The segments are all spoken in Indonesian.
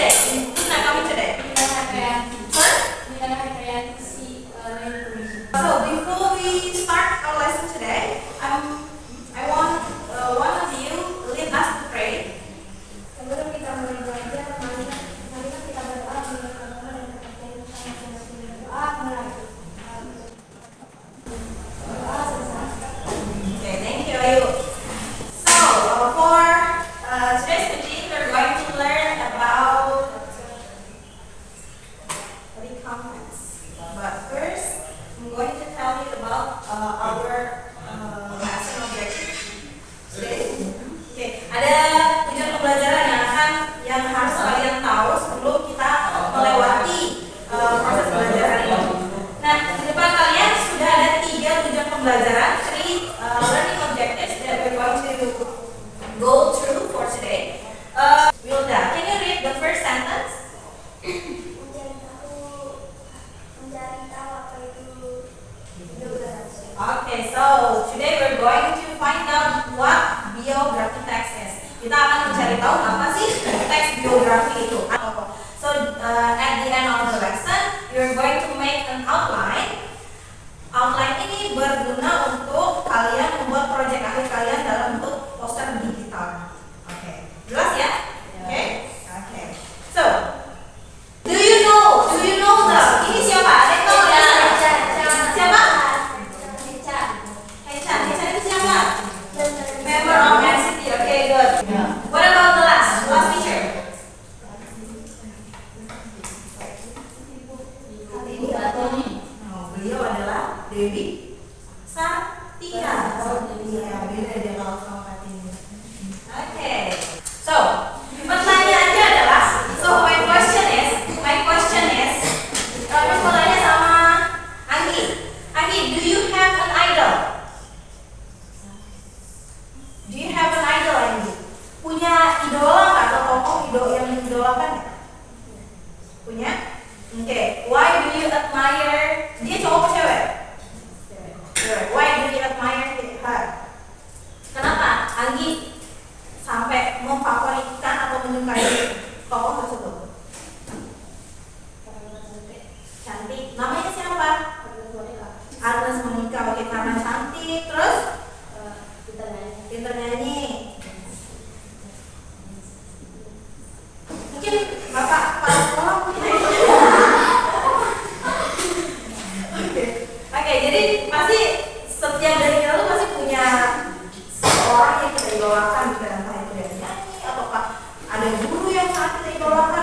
today? Who's not coming today? Sorry? So before we start our lesson today, I want one of you lead us to pray. Sebelum kita mulai belajar, mari kita berdoa dengan dan berdoa mulai. Berdoa selesai. Okay, thank you, Ayu. So for today's teaching, we're going to learn about recompensation. But first, I'm going to tell you about our lesson objective today. Okay, ada tujuan pembelajaran yang harus kalian tahu sebelum kita melewati proses pembelajaran ini. Nah, di depan kalian sudah ada 3 tujuan pembelajaran, 3 learning objectives that we're going to go through for today. Wilda, can you read the first sentence? Mencari tahu apa itu biography. Okay, so today we're going to find out what biography text is. Kita akan mencari tahu apa sih teks biografi itu. So at the end of the lesson, you're going to make an outline. Outline ini berguna untuk kalian membuat proyek akhir kalian dalam bentuk poster digital. Oke, jelas ya? Oke. So, do you know the ini siapa? Ada yang tahu ya? Siapa? Hechan itu siapa? Member of NCT. Okay, good. What about the last teacher? Oh, beliau adalah Dewi Satya. Iya, beda dia kalau sama Kartini. Okay. So, pertanyaannya adalah, my question is, Miss mau tanya sama Anggi. Anggi, do you have an idol? Do you have an idol, Anggi? Punya idola nggak atau tokoh yang mengidolakan nggak? Punya? Okay. Why do you admire? Dia cowok atau cewek? Cewek. Why do you admire her? Kenapa Anggi sampai memfavoritkan atau menyukai tokoh tersebut? Cantik. Namanya siapa? Agnes Monica. Oke, karena cantik. Terus? Pintar nyanyi. Mungkin bapak kepala sekolah mungkin. Oke, jadi pasti setiap dari kita tuh pasti punya seorang yang kita idolakan, entah itu dari nyanyi ataukah ada guru yang sangat kita idolakan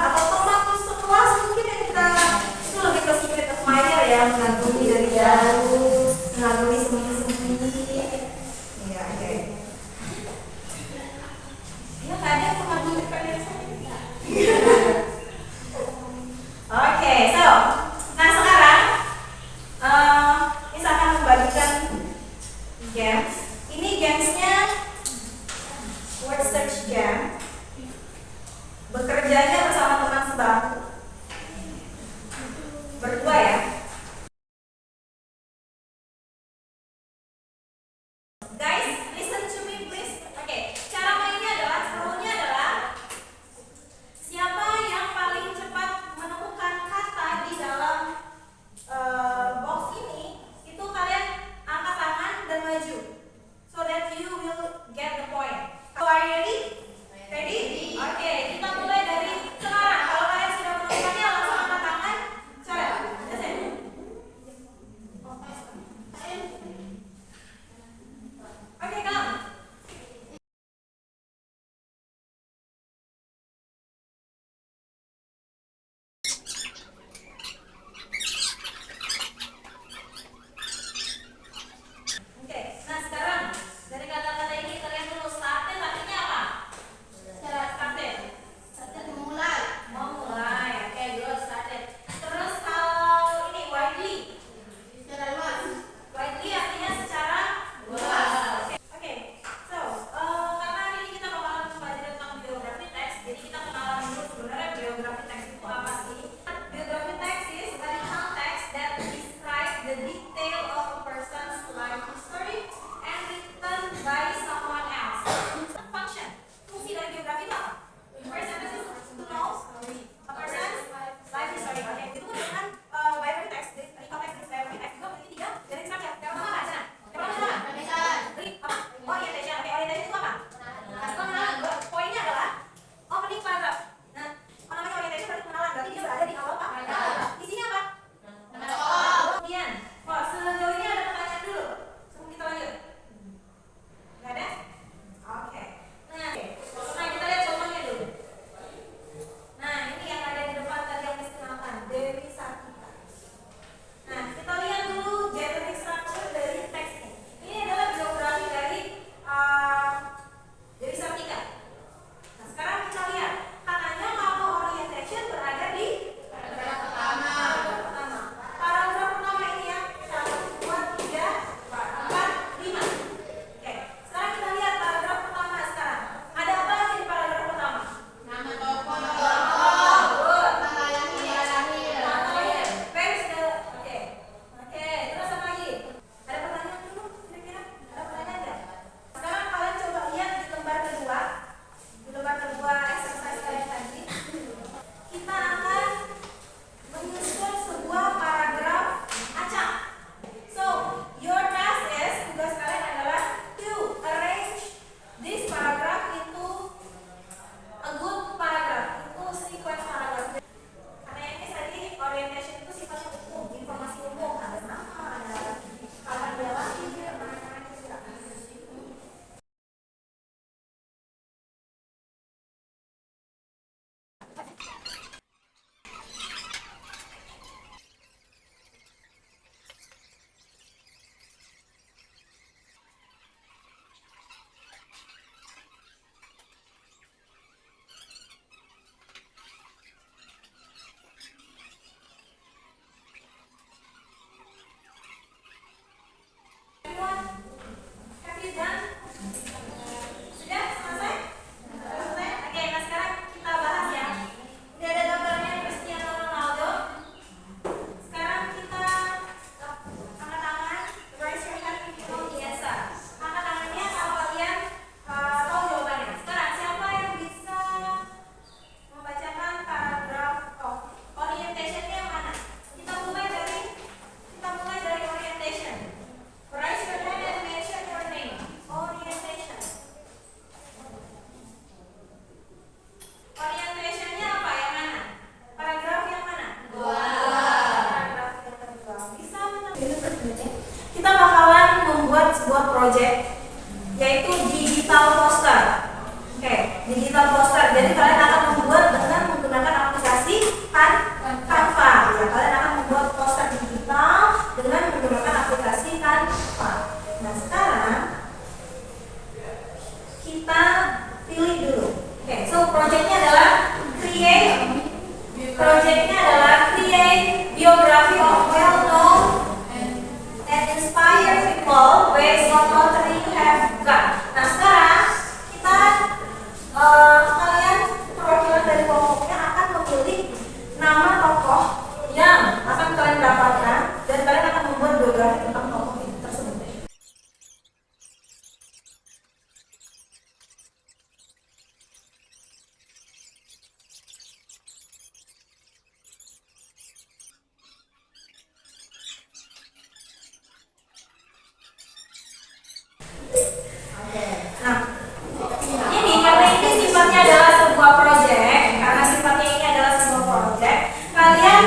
project, yaitu digital poster. Oke, digital poster. Jadi kalian akan membuat dengan menggunakan aplikasi Canva. Ya, kalian akan membuat poster digital dengan menggunakan aplikasi Canva. Nah, sekarang kita pilih dulu. Oke, so projectnya adalah create biography of well-known and inspired people based on author you have got. Nah, sekarang kita kalian perwakilan dari kelompoknya akan memilih nama tokoh yang akan kalian dapatkan dan kalian akan membuat biografi tentang tokoh tersebut. Nah, ini karena ini sifatnya adalah sebuah project, kalian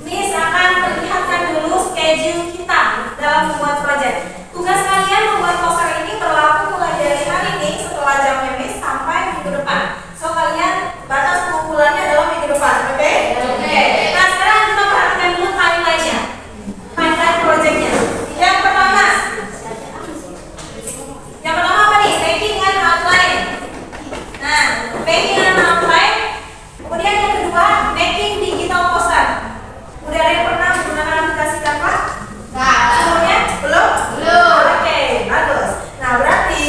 Miss akan perlihatkan dulu schedule kita dalam membuat project. Tugas kalian membuat poster ini berlaku mulai dari hari ini setelah jamnya Miss sampai minggu depan. So kalian batas pengumpulannya adalah minggu depan, oke? Oke. Nah, sekarang kita perhatikan dulu timeline-nya, timeline projectnya. Yang pertama apa nih? Making an outline. Nah, making an outline. Kemudian yang kedua, making digital poster. Udah ada yang pernah menggunakan aplikasi Canva? Semuanya? Belum? Oke, bagus. Nah, berarti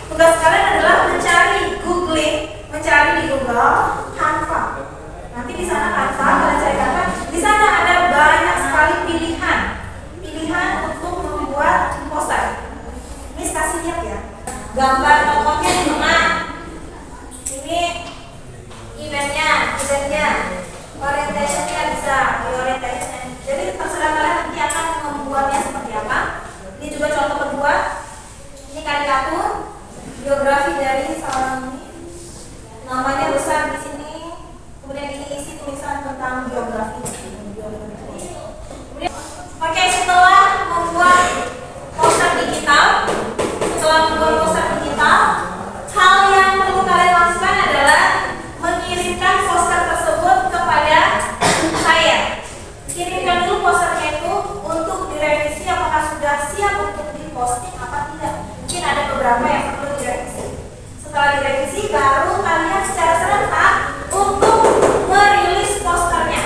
tugas kalian adalah mencari di Google Canva. Nanti di sana Canva, kalian cari Canva. Di sana ada banyak sekali pilihan untuk membuat poster. Miss kasih lihat ya, gambar tokohnya di tengah. Ini eventnya, orientationnya bisa, orientation. Jadi terserah kalian nanti akan membuatnya seperti apa. Ini juga contoh kedua. Ini karikatur biografi dari seorang ini. Namanya besar di sini. Kemudian ini isi tulisan tentang biografi. Kemudian, oke, setelah membuat poster digital, hal yang perlu kalian lakukan adalah mengirimkan poster tersebut kepada saya. Kirimkan dulu posternya itu untuk direvisi apakah sudah siap untuk diposting apa tidak. Mungkin ada beberapa yang perlu direvisi. Setelah direvisi, baru kalian secara serentak untuk merilis posternya.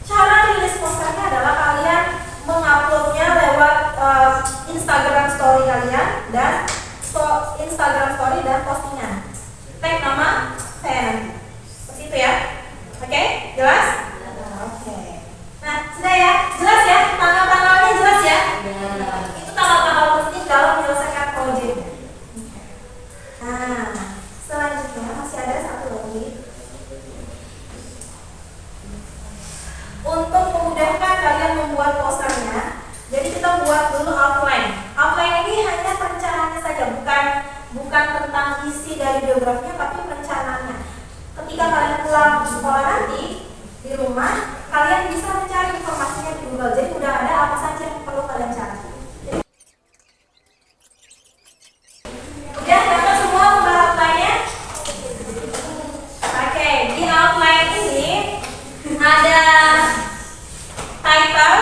Cara rilis posternya adalah kalian menguploadnya lewat Instagram story kalian dan Instagram story dan postingan. Tag nama saya nanti. Seperti itu ya. Oke, jelas? Oke. Nah, sudah ya? Jelas ya? Tanggal-tanggalnya jelas ya? Itu tanggal-tanggal penting dalam menyelesaikan proyek. Nah, selanjutnya masih ada satu lagi. Untuk memudahkan kalian membuat posternya, jadi kita buat dulu outline. Outline ini hanya perencanaannya saja, bukan tentang isi dari biografinya, tapi perencanaannya. Ketika kalian pulang sekolah nanti di rumah, kalian bisa mencari informasinya di Google. Jadi udah ada apa saja yang perlu kalian cari. Udah dapat semua gambar outline-nya? Oke, di outline ini ada title,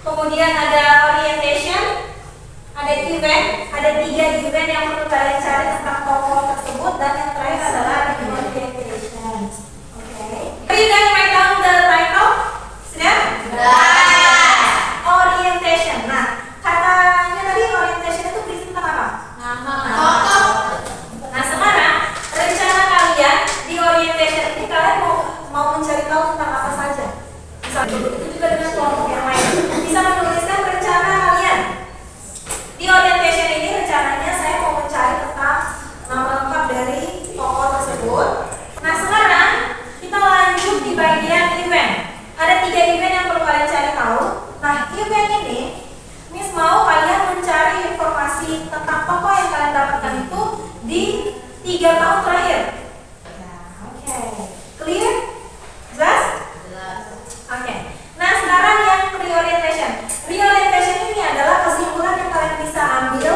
kemudian ada orientation, ada event, ada 3 event yang perlu kalian cari tentang tokoh tersebut, dan yang terakhir adalah orientation. Oke. You can write down the title. Sudah? Orientation. Nah, katanya tadi orientation itu berisi tentang apa? Nama. Nah, sekarang rencana kalian di orientation ini kalian mau mencari tahu tentang apa saja. Misalnya itu juga dengan kelompok yang lain. Bisa menuliskan rencana kalian. Di orientation ini rencananya saya mau mencari tentang nama lengkap dari tokoh tersebut. Nah, sekarang kita lanjut di bagian event. Ada 3 event yang perlu kalian cari tahu. Nah, event ini Miss mau kalian mencari informasi tentang tokoh yang kalian dapatkan itu di 3 tahun terakhir. Nah, oke. Clear? Jelas? Oke. Nah, sekarang yang reorientation. Reorientation ini adalah kesimpulan yang kalian bisa ambil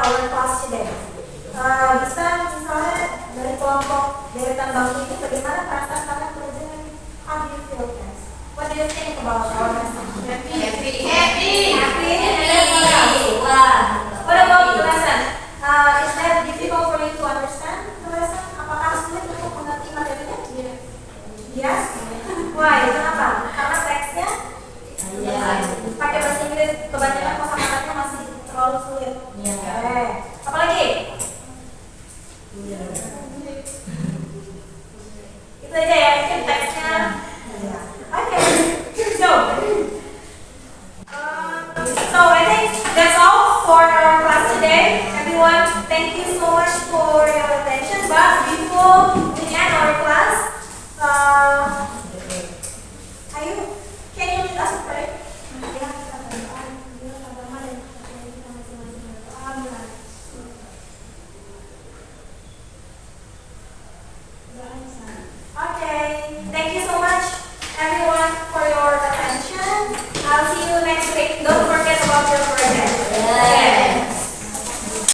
our class today. Bisa misalnya dari kelompok deretan bangku ini bagaimana perasaan kalian belajar ini? How do you feel, guys? What do you think about our lesson? Happy. What about the lesson? Is that difficult for you to understand the lesson? Apakah sulit untuk mengerti materinya? Yes. Why? Kenapa? Karena teksnya pakai bahasa Inggris, kebanyakan kosakatanya masih terlalu sulit. Oke. Apalagi? Itu aja ya, mungkin teksnya. Oke. So I think that's all for our class today. Everyone, thank you so much for your attention. But before